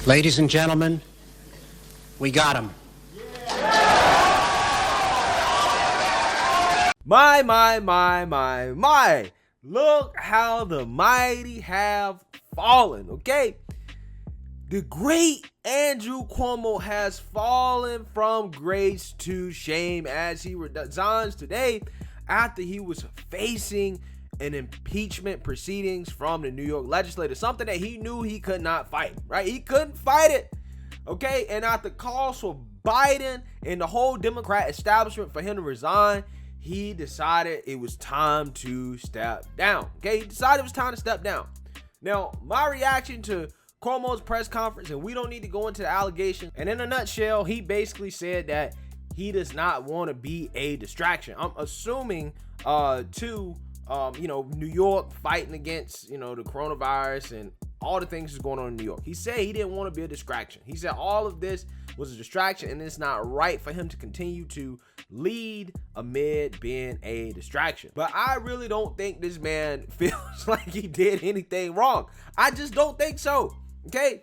Ladies and gentlemen, we got him. My. Look how the mighty have fallen, okay? The great Andrew Cuomo has fallen from grace to shame as he resigns today after he was facing an impeachment proceedings from the New York legislature, something that he knew he could not fight, right? He couldn't fight it, okay? And after calls for Biden and the whole Democrat establishment for him to resign, he decided it was time to step down. Okay, he decided it was time to step down. Now, my reaction to Cuomo's press conference, and we don't need to go into the allegation, and in a nutshell, he basically said that he does not want to be a distraction. I'm assuming New York fighting against, the coronavirus and all the things that's going on in New York. He said he didn't want to be a distraction. He said all of this was a distraction and it's not right for him to continue to lead amid being a distraction. But I really don't think this man feels like he did anything wrong. I just don't think so. Okay?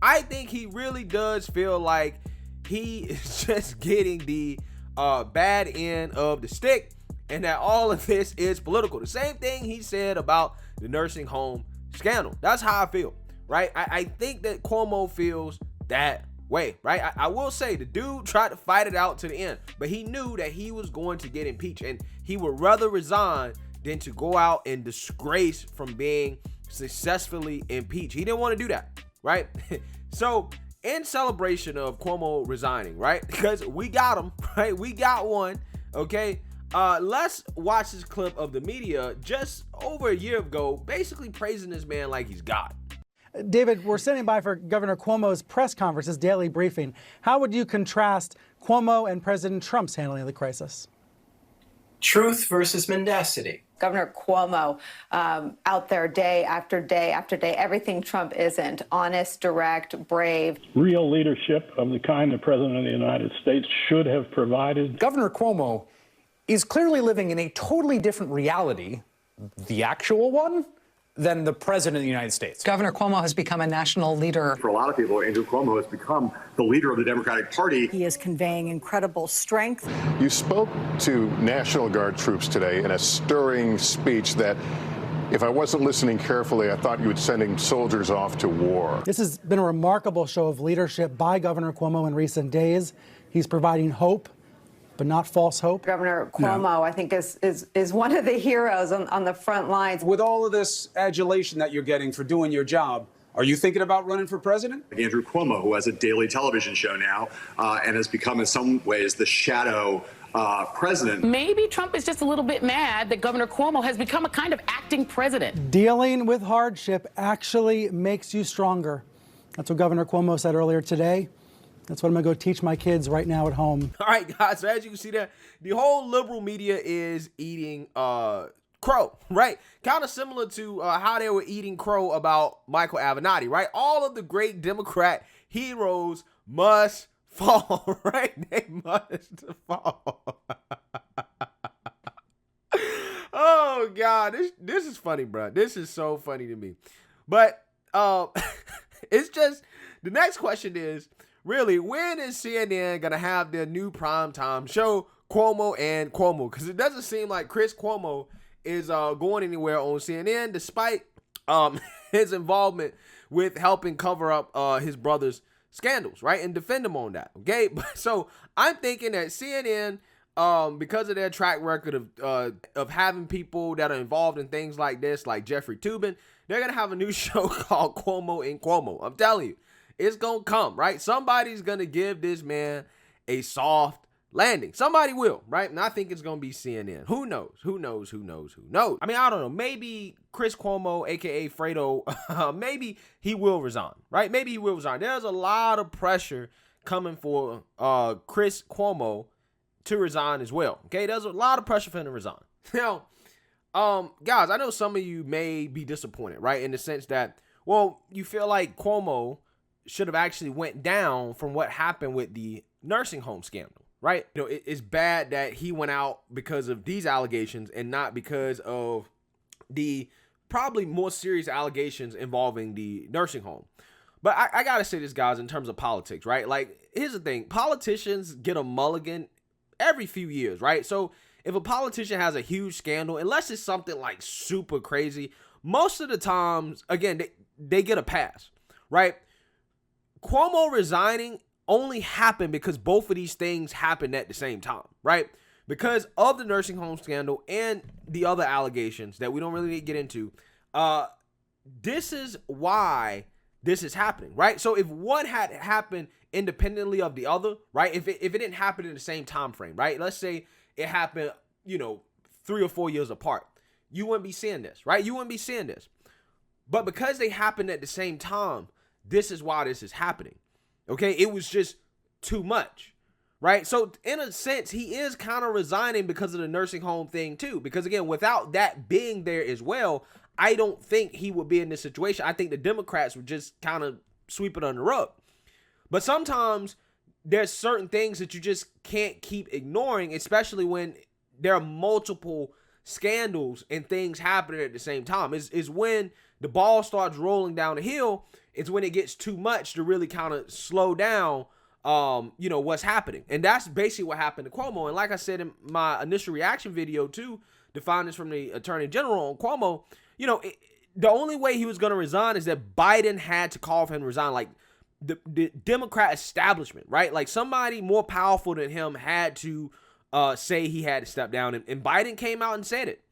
I think he really does feel like he is just getting the bad end of the stick and that all of this is political. The same thing he said about the nursing home scandal. That's how I feel, right? I think that Cuomo feels that way, right? I will say the dude tried to fight it out to the end, but he knew that he was going to get impeached and he would rather resign than to go out and disgrace from being successfully impeached. He didn't want to do that, right? So in celebration of Cuomo resigning, right? Because we got him, right? We got one, okay? Let's watch this clip of the media just over a year ago, basically praising this man like he's God. David, we're standing by for Governor Cuomo's press conference, his daily briefing. How would you contrast Cuomo and President Trump's handling of the crisis? Truth versus mendacity. Governor Cuomo out there day after day after day, everything Trump isn't. Honest, direct, brave. Real leadership of the kind the President of the United States should have provided. Governor Cuomo is clearly living in a totally different reality, the actual one, than the President of the United States. Governor Cuomo has become a national leader. For a lot of people, Andrew Cuomo has become the leader of the Democratic Party. He is conveying incredible strength. You spoke to National Guard troops today in a stirring speech that, if I wasn't listening carefully, I thought you were sending soldiers off to war. This has been a remarkable show of leadership by Governor Cuomo in recent days. He's providing hope, but not false hope. Governor Cuomo, I think, is one of the heroes on the front lines. With all of this adulation that you're getting for doing your job, are you thinking about running for president? Andrew Cuomo, who has a daily television show now and has become in some ways the shadow president. Maybe Trump is just a little bit mad that Governor Cuomo has become a kind of acting president. Dealing with hardship actually makes you stronger. That's what Governor Cuomo said earlier today. That's what I'm going to go teach my kids right now at home. All right, guys. So as you can see there, the whole liberal media is eating crow, right? Kind of similar to how they were eating crow about Michael Avenatti, right? All of the great Democrat heroes must fall, right? They must fall. Oh, God. This is funny, bro. This is so funny to me. But it's just, the next question is, really, when is CNN going to have their new primetime show, Cuomo and Cuomo? Because it doesn't seem like Chris Cuomo is going anywhere on CNN, despite his involvement with helping cover up his brother's scandals, right? And defend him on that, okay? So I'm thinking that CNN, because of their track record of having people that are involved in things like this, like Jeffrey Toobin, they're going to have a new show called Cuomo and Cuomo. I'm telling you. It's going to come, right? Somebody's going to give this man a soft landing. Somebody will, right? And I think it's going to be CNN. Who knows? Who knows? Who knows? Who knows? I mean, I don't know. Maybe Chris Cuomo, a.k.a. Fredo, maybe he will resign, right? Maybe he will resign. There's a lot of pressure coming for Chris Cuomo to resign as well, okay? There's a lot of pressure for him to resign. Now, guys, I know some of you may be disappointed, right? In the sense that, well, you feel like Cuomo should have actually went down from what happened with the nursing home scandal, right? It's bad that he went out because of these allegations and not because of the probably more serious allegations involving the nursing home. But I gotta say this, guys, in terms of politics, right? Like, here's the thing. Politicians get a mulligan every few years, right? So if a politician has a huge scandal, unless it's something like super crazy, most of the times, again, they get a pass, right? Cuomo resigning only happened because both of these things happened at the same time, right? Because of the nursing home scandal and the other allegations that we don't really need to get into, this is why this is happening, right? So if one had happened independently of the other, right? If it didn't happen in the same time frame, right? Let's say it happened, 3 or 4 years apart, you wouldn't be seeing this, right? You wouldn't be seeing this. But because they happened at the same time, this is why this is happening. Okay, it was just too much, right? So in a sense, he is kind of resigning because of the nursing home thing too. Because again, without that being there as well, I don't think he would be in this situation. I think the Democrats would just kind of sweep it under the rug. But sometimes there's certain things that you just can't keep ignoring, especially when there are multiple scandals and things happening at the same time. Is when the ball starts rolling down the hill, it's when it gets too much to really kind of slow down what's happening. And that's basically what happened to Cuomo. And like I said in my initial reaction video too, to find this from the Attorney General on Cuomo, the only way he was going to resign is that Biden had to call for him to resign. Like the Democrat establishment, right? Like somebody more powerful than him had to say he had to step down. And Biden came out and said it,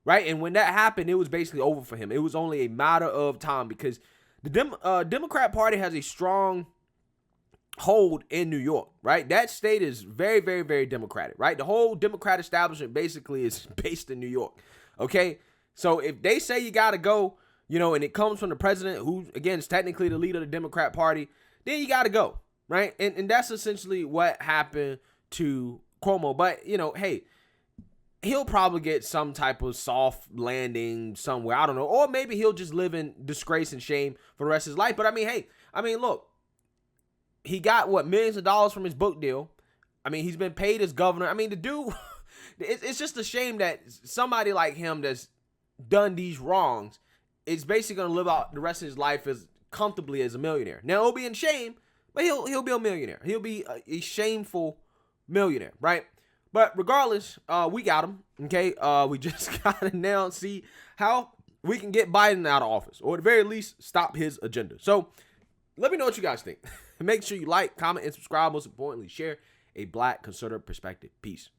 right? And when that happened, it was basically over for him. It was only a matter of time because the Democrat Party has a strong hold in New York, right? That state is very, very, very Democratic, right? The whole Democrat establishment basically is based in New York, okay? So if they say you got to go, and it comes from the president, who, again, is technically the leader of the Democrat Party, then you got to go, right? And that's essentially what happened to Cuomo. But, hey, he'll probably get some type of soft landing somewhere. I don't know. Or maybe he'll just live in disgrace and shame for the rest of his life. But, look, he got, millions of dollars from his book deal. He's been paid as governor. The dude, it's just a shame that somebody like him that's done these wrongs is basically going to live out the rest of his life as comfortably as a millionaire. Now, he'll be in shame, but he'll be a millionaire. He'll be a shameful millionaire, right? But regardless, we got him, okay? We just got to now see how we can get Biden out of office, or at the very least, stop his agenda. So let me know what you guys think. Make sure you like, comment, and subscribe. Most importantly, share a Black conservative perspective. Peace.